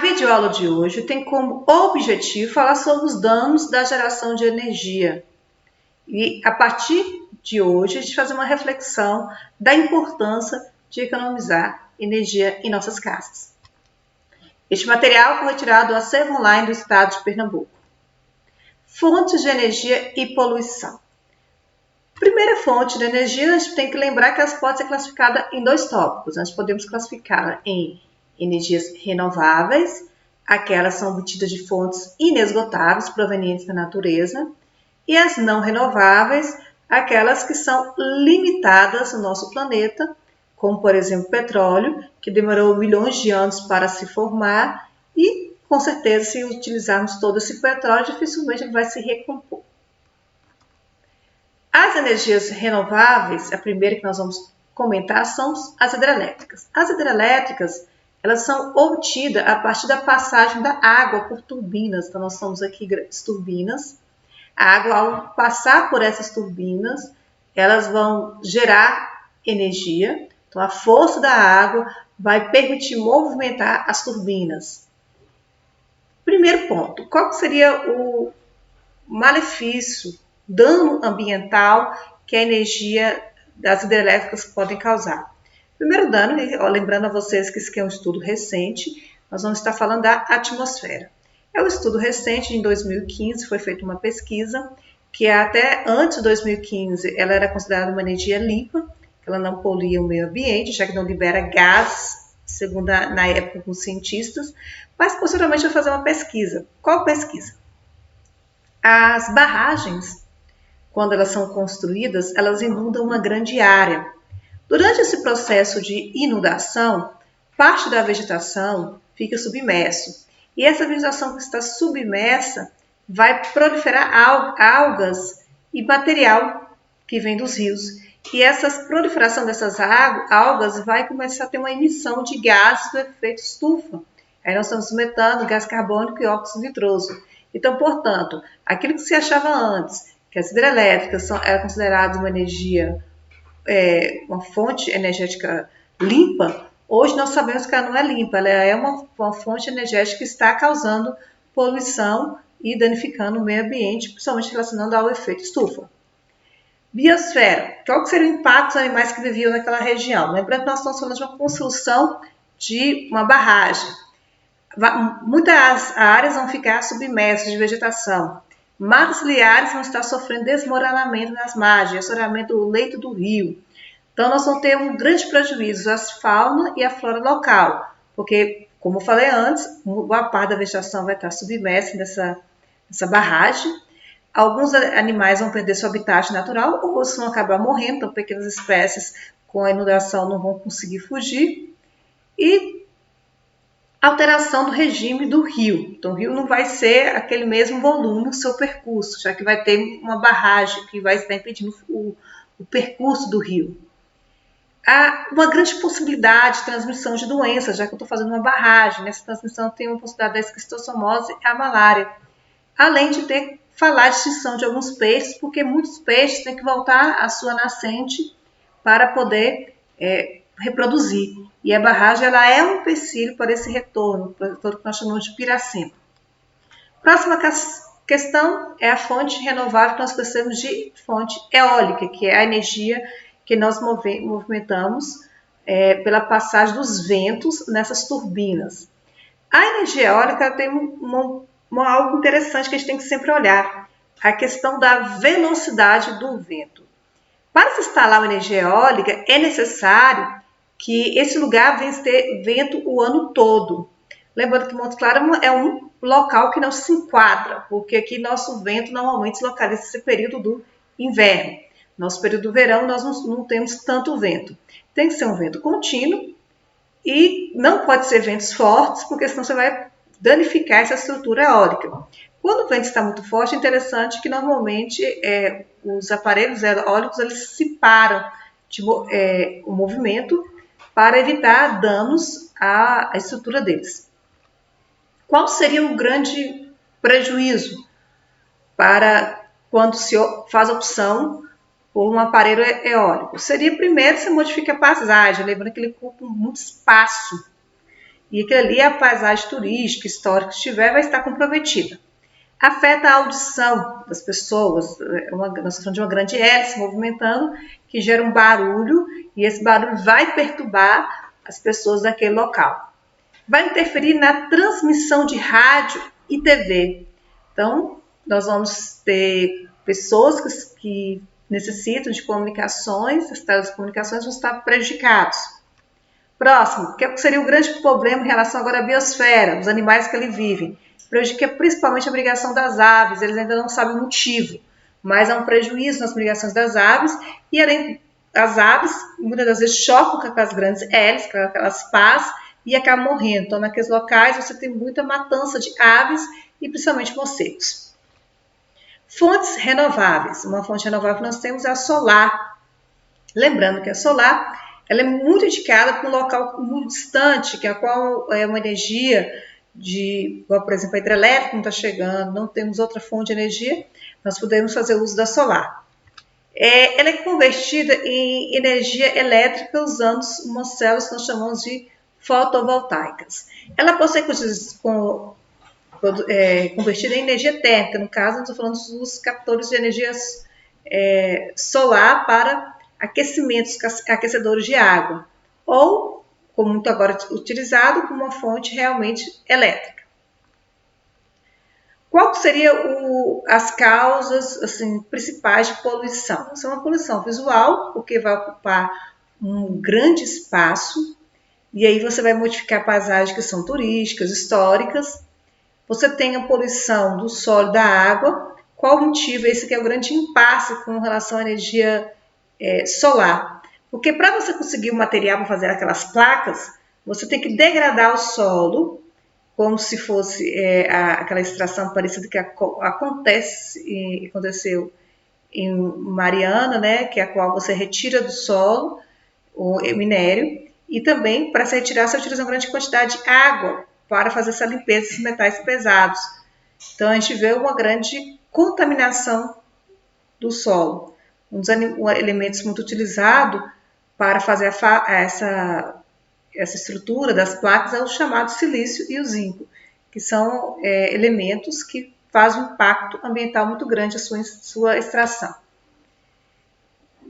videoaula de hoje tem como objetivo falar sobre os danos da geração de energia. E a partir de hoje a gente fazer uma reflexão da importância de economizar energia em nossas casas. Este material foi retirado do acervo online do estado de Pernambuco. Fontes de energia e poluição. Primeira fonte de energia, a gente tem que lembrar que elas podem ser classificadas em dois tópicos. Nós podemos classificá-la em energias renováveis, aquelas são obtidas de fontes inesgotáveis provenientes da natureza, e as não renováveis, aquelas que são limitadas no nosso planeta, como por exemplo o petróleo, que demorou milhões de anos para se formar e com certeza se utilizarmos todo esse petróleo, dificilmente ele vai se recompor. As energias renováveis, a primeira que nós vamos comentar são as hidrelétricas. As hidrelétricas, elas são obtidas a partir da passagem da água por turbinas. Então, nós temos aqui grandes turbinas. A água, ao passar por essas turbinas, elas vão gerar energia. Então, a força da água vai permitir movimentar as turbinas. Primeiro ponto, qual seria o malefício, dano ambiental que a energia das hidrelétricas podem causar? Primeiro dano, lembrando a vocês que isso aqui é um estudo recente, nós vamos estar falando da atmosfera. É um estudo recente, em 2015 foi feita uma pesquisa, que até antes de 2015 ela era considerada uma energia limpa, ela não poluía o meio ambiente, já que não libera gases, segundo na época os cientistas, mas posteriormente vai fazer uma pesquisa. Qual pesquisa? As barragens, quando elas são construídas, elas inundam uma grande área. Durante esse processo de inundação, parte da vegetação fica submerso. E essa vegetação que está submersa vai proliferar algas e material que vem dos rios. E essa proliferação dessas algas vai começar a ter uma emissão de gases do efeito estufa. Aí nós estamos metano, gás carbônico e óxido nitroso. Então, portanto, aquilo que se achava antes, que as hidrelétricas eram consideradas uma energia, uma fonte energética limpa, hoje nós sabemos que ela não é limpa, ela é uma fonte energética que está causando poluição e danificando o meio ambiente, principalmente relacionando ao efeito estufa. Biosfera. Qual que seria o impacto dos animais que viviam naquela região? Lembrando que nós estamos falando de uma construção de uma barragem. Muitas áreas vão ficar submersas de vegetação. Matas ciliares vão estar sofrendo desmoronamento nas margens, assoreamento do leito do rio. Então, nós vamos ter um grande prejuízo à fauna e à flora local, porque, como eu falei antes, boa parte da vegetação vai estar submersa nessa barragem. Alguns animais vão perder seu habitat natural, ou outros vão acabar morrendo, então pequenas espécies com a inundação não vão conseguir fugir. E alteração do regime do rio. Então, o rio não vai ser aquele mesmo volume no seu percurso, já que vai ter uma barragem que vai estar impedindo o percurso do rio. Há uma grande possibilidade de transmissão de doenças, já que eu estou fazendo uma barragem. Nessa transmissão tem uma possibilidade da esquistossomose e a malária. Além de falar de extinção de alguns peixes, porque muitos peixes têm que voltar à sua nascente para poder reproduzir. E a barragem ela é um empecilho para esse retorno que nós chamamos de piracema. Próxima questão é a fonte renovável que nós conhecemos de fonte eólica, que é a energia que nós movimentamos pela passagem dos ventos nessas turbinas. A energia eólica tem algo interessante que a gente tem que sempre olhar, a questão da velocidade do vento. Para se instalar uma energia eólica, é necessário que esse lugar venha ter vento o ano todo. Lembrando que Montes Claros é um local que não se enquadra, porque aqui nosso vento normalmente se localiza nesse período do inverno. Nosso período do verão nós não temos tanto vento. Tem que ser um vento contínuo e não pode ser ventos fortes, porque senão você vai danificar essa estrutura eólica. Quando o vento está muito forte, é interessante que normalmente os aparelhos eólicos eles se param o movimento para evitar danos à estrutura deles. Qual seria o grande prejuízo para quando se faz a opção por um aparelho eólico? Seria primeiro você modificar a paisagem, lembrando que ele ocupa muito espaço. e aquilo ali, a paisagem turística, histórica que estiver, vai estar comprometida. Afeta a audição das pessoas, nós estamos falando de uma grande hélice movimentando, que gera um barulho, e esse barulho vai perturbar as pessoas daquele local. Vai interferir na transmissão de rádio e TV. Então, nós vamos ter pessoas que necessitam de comunicações, as telecomunicações vão estar prejudicadas. Próximo, que seria o grande problema em relação agora à biosfera, os animais que ali vivem. Prejudica principalmente a migração das aves, eles ainda não sabem o motivo, mas há um prejuízo nas migrações das aves, e além das aves, muitas das vezes chocam com as grandes hélices, com aquelas pás, e acabam morrendo. Então, naqueles locais você tem muita matança de aves e principalmente morcegos. Fontes renováveis. Uma fonte renovável que nós temos é a solar. Lembrando que a solar ela é muito indicada para um local muito distante, que a qual é uma energia por exemplo, a hidrelétrica não está chegando, não temos outra fonte de energia, nós podemos fazer uso da solar. Ela é convertida em energia elétrica usando umas células que nós chamamos de fotovoltaicas. Ela pode ser convertida em energia térmica, no caso, nós estamos falando dos captores de energia solar para aquecimentos, aquecedores de água, ou, como muito agora utilizado, como uma fonte realmente elétrica. Qual seriam as causas assim, principais de poluição? Isso é uma poluição visual, porque vai ocupar um grande espaço, e aí você vai modificar paisagens que são turísticas, históricas. Você tem a poluição do solo e da água. Qual o motivo? Esse aqui é o grande impasse com relação à energia solar. Porque para você conseguir o material para fazer aquelas placas, você tem que degradar o solo, como se fosse aquela extração parecida que aconteceu em Mariana, né, que é a qual você retira do solo o minério, e também para se retirar você utiliza uma grande quantidade de água para fazer essa limpeza desses metais pesados. Então a gente vê uma grande contaminação do solo. Um dos elementos muito utilizado para fazer essa estrutura das placas é o chamado silício e o zinco, que são elementos que fazem um impacto ambiental muito grande a sua extração.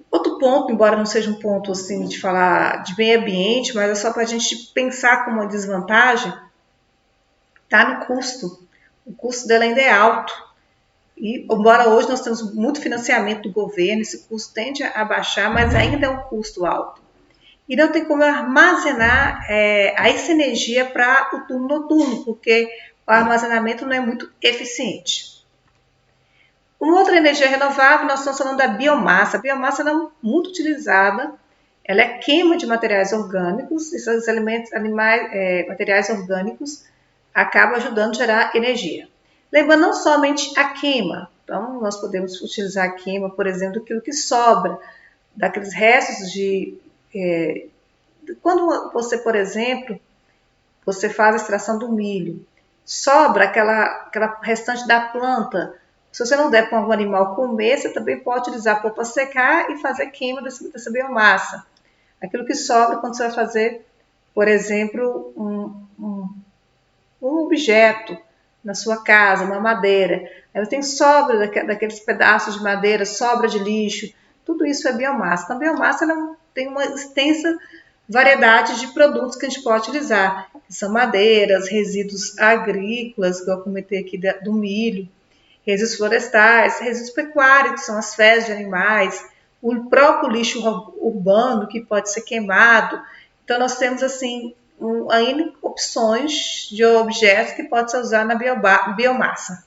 Outro ponto, embora não seja um ponto assim de falar de meio ambiente, mas é só para a gente pensar como uma desvantagem, está no custo. O custo dela ainda é alto. E, embora hoje nós temos muito financiamento do governo, esse custo tende a baixar, mas ainda é um custo alto. E não tem como armazenar essa energia para o turno noturno, porque o armazenamento não é muito eficiente. Uma outra energia renovável, nós estamos falando da biomassa. A biomassa é muito utilizada, ela é queima de materiais orgânicos, esses materiais orgânicos acabam ajudando a gerar energia. Lembrando não somente a queima, então nós podemos utilizar a queima, por exemplo, daquilo que sobra, daqueles restos quando você, por exemplo, você faz a extração do milho, sobra aquela restante da planta. Se você não der para algum animal comer, você também pode utilizar para secar e fazer queima dessa biomassa. Aquilo que sobra quando você vai fazer, por exemplo, um objeto na sua casa, uma madeira. Aí você tem sobra daqueles pedaços de madeira, sobra de lixo. Tudo isso é biomassa. Então, a biomassa ela tem uma extensa variedade de produtos que a gente pode utilizar. Que são madeiras, resíduos agrícolas, que eu comentei aqui do milho, resíduos florestais, resíduos pecuários, que são as fezes de animais, o próprio lixo urbano, que pode ser queimado. Então, nós temos, assim, ainda opções de objetos que podem ser usados na biomassa.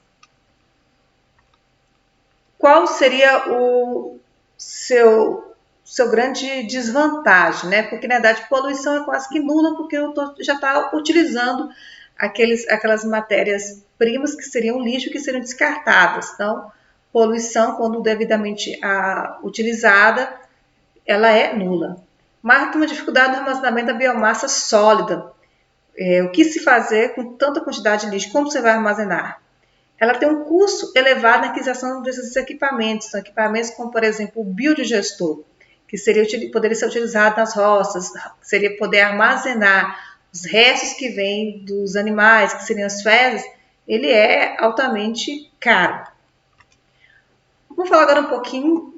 Qual seria o seu grande desvantagem, né? Porque, na verdade, poluição é quase que nula, porque eu já está utilizando aquelas matérias-primas que seriam lixo, que seriam descartadas. Então, poluição, quando devidamente utilizada, ela é nula. Mas tem uma dificuldade no armazenamento da biomassa sólida. O que se fazer com tanta quantidade de lixo? Como você vai armazenar? Ela tem um custo elevado na aquisição desses equipamentos. São equipamentos como, por exemplo, o biodigestor, que poderia ser utilizado nas roças, seria poder armazenar os restos que vêm dos animais, que seriam as fezes, ele é altamente caro. Vamos falar agora um pouquinho,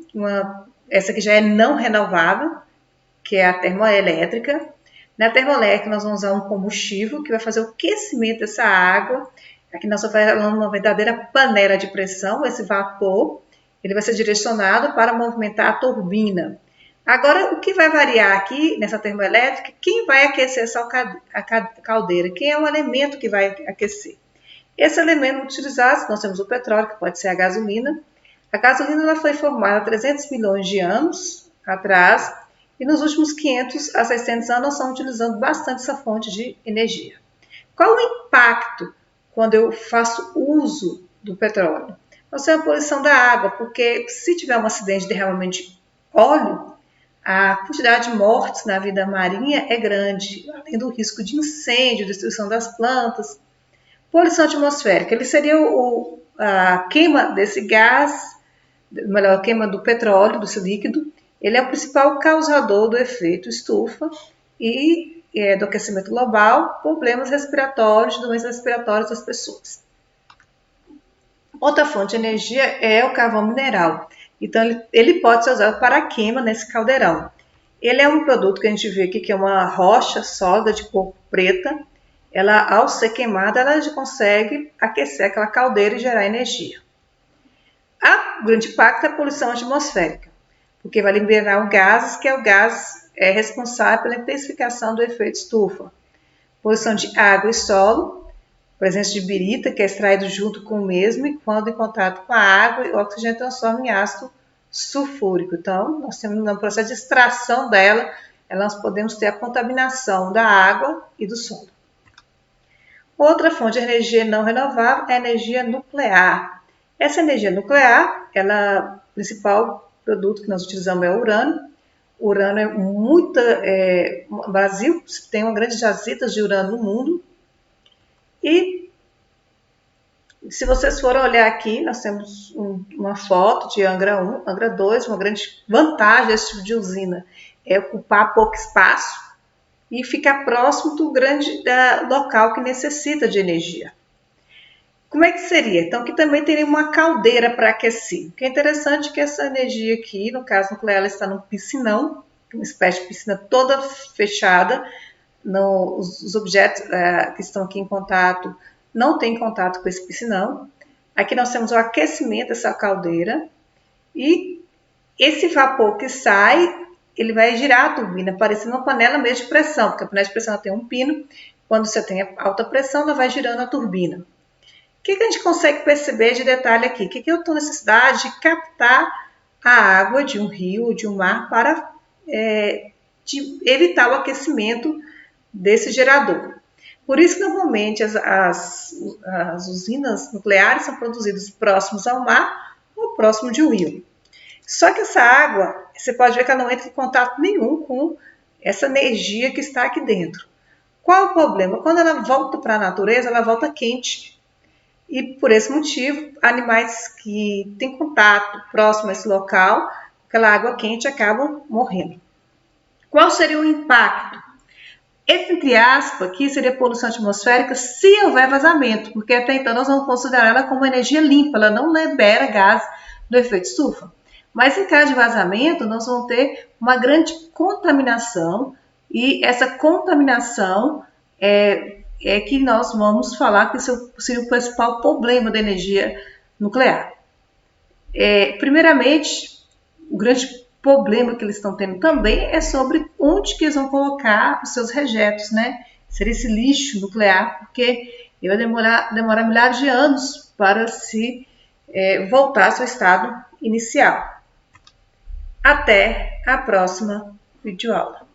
essa que já é não renovável, que é a termoelétrica. Na termoelétrica nós vamos usar um combustível que vai fazer o aquecimento dessa água. Aqui nós estamos falando de uma verdadeira panela de pressão. Esse vapor ele vai ser direcionado para movimentar a turbina. Agora, o que vai variar aqui nessa termoelétrica, quem vai aquecer essa caldeira? Quem é o elemento que vai aquecer? Esse elemento utilizado, nós temos o petróleo, que pode ser a gasolina. A gasolina ela foi formada há 300 milhões de anos atrás e nos últimos 500 a 600 anos nós estamos utilizando bastante essa fonte de energia. Qual o impacto quando eu faço uso do petróleo? Nós temos a poluição da água, porque se tiver um acidente de derramamento de óleo, a quantidade de mortes na vida marinha é grande, além do risco de incêndio, destruição das plantas. Poluição atmosférica, ele seria a queima desse gás, melhor, a queima do petróleo, desse líquido. Ele é o principal causador do efeito estufa e do aquecimento global, problemas respiratórios, doenças respiratórias das pessoas. Outra fonte de energia é o carvão mineral. Então, ele pode ser usado para a queima nesse caldeirão. Ele é um produto que a gente vê aqui, que é uma rocha sólida de cor preta. Ela, ao ser queimada, ela consegue aquecer aquela caldeira e gerar energia. O grande impacto é a poluição atmosférica, porque vai liberar gases, que é o gás responsável pela intensificação do efeito estufa. Poluição de água e solo, presença de birita, que é extraído junto com o mesmo, e quando em contato com a água, o oxigênio transforma em ácido sulfúrico. Então, nós temos no processo de extração dela, nós podemos ter a contaminação da água e do solo. Outra fonte de energia não renovável é a energia nuclear. Essa energia nuclear, o principal produto que nós utilizamos é o urânio. O urânio o Brasil tem uma grande jazidas de urânio no mundo. E se vocês forem olhar aqui, nós temos uma foto de Angra 1, Angra 2, uma grande vantagem desse tipo de usina é ocupar pouco espaço e ficar próximo do grande local que necessita de energia. Como é que seria? Então, aqui também teria uma caldeira para aquecer. O que é interessante é que essa energia aqui, no caso nuclear, ela está num piscinão, uma espécie de piscina toda fechada. Os objetos que estão aqui em contato não têm contato com esse piscinão. Aqui nós temos o aquecimento dessa caldeira e esse vapor que sai, ele vai girar a turbina, parecendo uma panela mesmo de pressão, porque a panela de pressão tem um pino. Quando você tem alta pressão, ela vai girando a turbina. O que a gente consegue perceber de detalhe aqui? Que eu estou necessidade de captar a água de um rio ou de um mar para evitar o aquecimento desse gerador. Por isso que normalmente as usinas nucleares são produzidas próximos ao mar ou próximo de um rio. Só que essa água, você pode ver que ela não entra em contato nenhum com essa energia que está aqui dentro. Qual o problema? Quando ela volta para a natureza, ela volta quente. E por esse motivo, animais que têm contato próximo a esse local, aquela água quente, acabam morrendo. Qual seria o impacto? Entre aspas, aqui seria poluição atmosférica se houver vazamento, porque até então nós vamos considerar ela como energia limpa, ela não libera gás do efeito estufa. Mas em caso de vazamento, nós vamos ter uma grande contaminação e essa contaminação é que nós vamos falar que isso seria o principal problema da energia nuclear. Primeiramente, o grande problema que eles estão tendo também é sobre onde que eles vão colocar os seus rejetos, né? Seria esse lixo nuclear, porque ele vai demorar milhares de anos para se voltar ao seu estado inicial. Até a próxima videoaula.